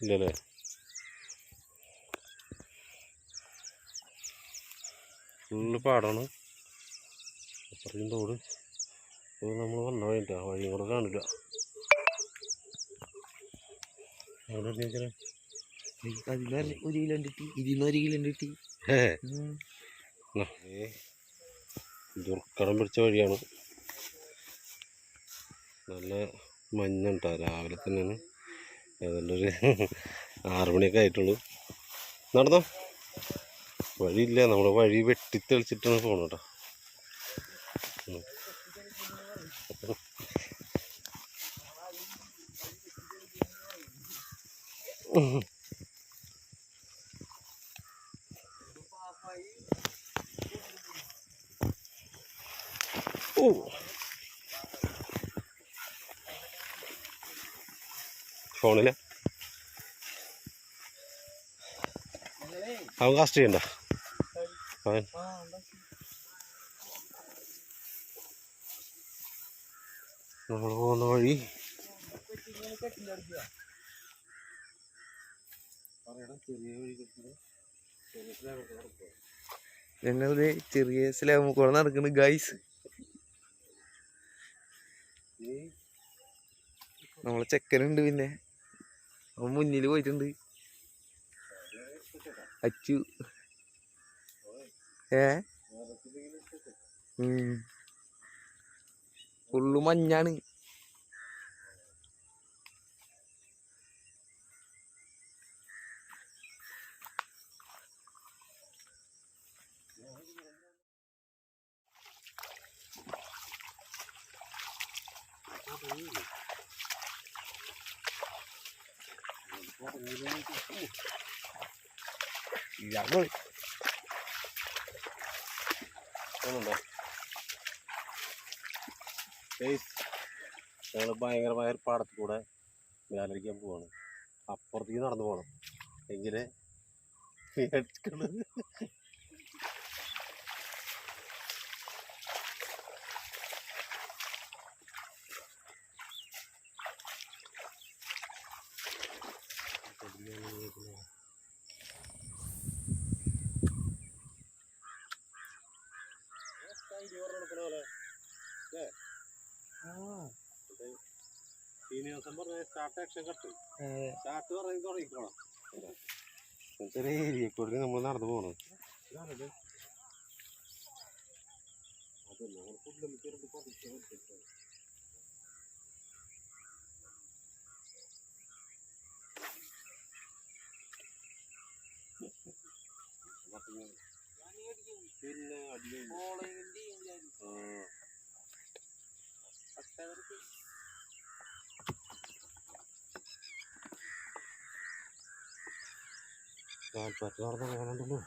ഇല്ലല്ലേ? ഫുള്ള് പാടാണ്. അപ്പുറത്തും തോട്. നമ്മൾ വന്ന വഴിട്ടാ, വഴിയും കൂടെ കാണില്ല. അവിടെ ഒരു കിലോ കിട്ടി, 1 കിലോ കിട്ടി. ദുർഘടം പിടിച്ച വഴിയാണ്. നല്ല മഞ്ഞുണ്ടാ. രാവിലെ തന്നെയാണ്, ഏതാണ്ട് ഒരു 6 മണിയൊക്കെ ആയിട്ടുള്ളൂ. നടന്നോ, വഴിയില്ല. നമ്മുടെ വഴി വെട്ടിത്തെളിച്ചിട്ടാണ് പോകണം കേട്ടോ. ഓ, ഫോണില്ല. അവൻ കാസ്റ്റ് ചെയ്യണ്ട. അവൻ നമ്മൾ പോകുന്ന വഴി ഞങ്ങളുടെ ചെറിയ സ്ലാബ് കൂടെ നടക്കുന്നു ഗൈസ്. നമ്മളെ ചെക്കനുണ്ട്, പിന്നെ അവൻ മുന്നിൽ പോയിട്ടുണ്ട്. അച്ചു ഫുള്ള് മഞ്ഞാണ്. ഞങ്ങൾ ഭയങ്കരമായ ഒരു പാടത്ത് കൂടെ മേലടിക്കാൻ പോവാണ്. അപ്പുറത്തേക്ക് നടന്നു പോകണം എങ്കിലേ ചെറിയ ഏരിയക്കൂടെ നമ്മൾ നടന്നു പോകണം. പിന്നെ നടന്നു പോകണുണ്ടല്ലോ.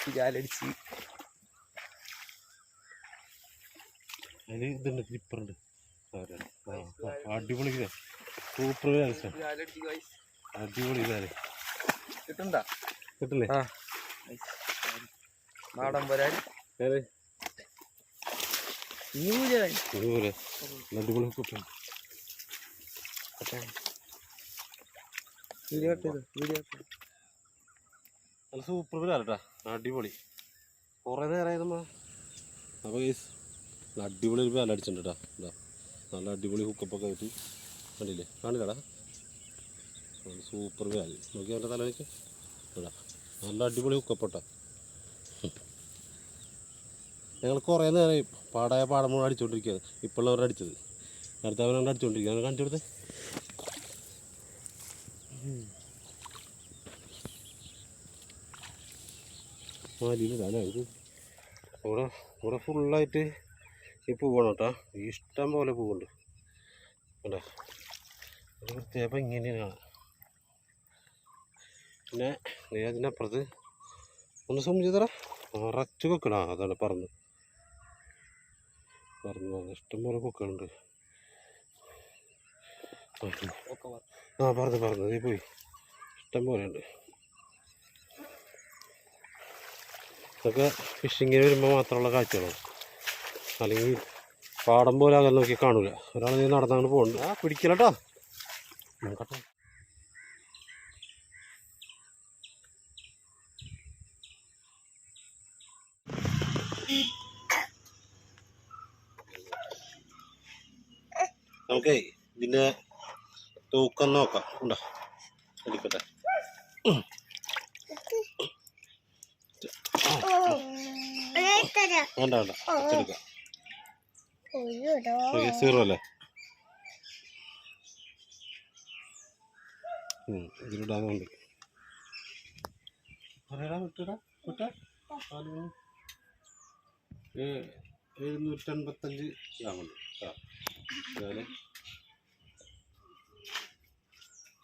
ജാലടിച്ച് അതിന് ഇതുണ്ട്, ക്ലിപ്പറുണ്ട്. അടിപൊളി സൂപ്പർ അടിപൊളി കിട്ടണ്ട കിട്ടില്ലേ? നാടൻ വരാൻ അടിപൊളി കൂട്ട. നല്ല സൂപ്പർ വരാട്ടാ, അടിപൊളി. കുറേ നേരമായിരുന്നു. അപ്പോൾ അടിപൊളി ഒരു വില അടിച്ചിട്ടുണ്ട് കേട്ടോ. നല്ല അടിപൊളി ഹുക്കപ്പൊക്കെ ആയിട്ട് കണ്ടില്ലേ? കാണില്ലടാ, സൂപ്പർ വില. നോക്കി അവൻ്റെ തലയിലേക്ക് ഇടാ. നല്ല അടിപൊളി ഹുക്കപ്പൊട്ടാ. ഞങ്ങൾ കുറേ നേരമായി പാടം മുഴുവൻ അടിച്ചുകൊണ്ടിരിക്കുകയാണ്. ഇപ്പോഴുള്ളവരുടെ അടിച്ചത് അടുത്തവനാണ് അടിച്ചുകൊണ്ടിരിക്കുക. കാണിച്ചു കൊടുത്തേ. മാലിയിലിടാം അല്ലേ ഇത് ഇവിടെ ഇവിടെ ഫുള്ളായിട്ട് ഈ പൂവാണ് കേട്ടോ ഇഷ്ടം പോലെ പൂവുണ്ട് കേട്ടോ ഒരു പ്രത്യേക ഭംഗിയാണ് കാണാൻ പിന്നെ നീ അതിനപ്പുറത്ത് ഒന്ന് സൂം ചെയ്തറ നിറച്ച് കൊക്കണം അതാണ് പറന്ന് ഇഷ്ടം പോലെ കൊക്കുകളുണ്ട് പറന്ന് നീ പോയി ഇഷ്ടം പോലെ ഉണ്ട് ഇതൊക്കെ ഫിഷിങ്ങിന് വരുമ്പോൾ മാത്രമുള്ള കാഴ്ചകളാണ് അല്ലെങ്കിൽ പാടം പോലെ അകൽ നോക്കി കാണൂല ഒരാൾ നീ നടന്നങ്ങോട്ട് പോകുന്നുണ്ട് പിടിക്കലട്ടോ നോക്കട്ടെ നമുക്കേ ഇതിൻ്റെ തൂക്കം നോക്കാം ഉണ്ടോ എടുക്കട്ടെ വേണ്ട വേണ്ട എടുക്കാം സീറോ അല്ലേ ഇതിലിടാന്നുണ്ട് വിട്ടടാ വിട്ട 755 ഗ്രാമുണ്ട് കേട്ടോ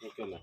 ഓക്കെ അല്ലേ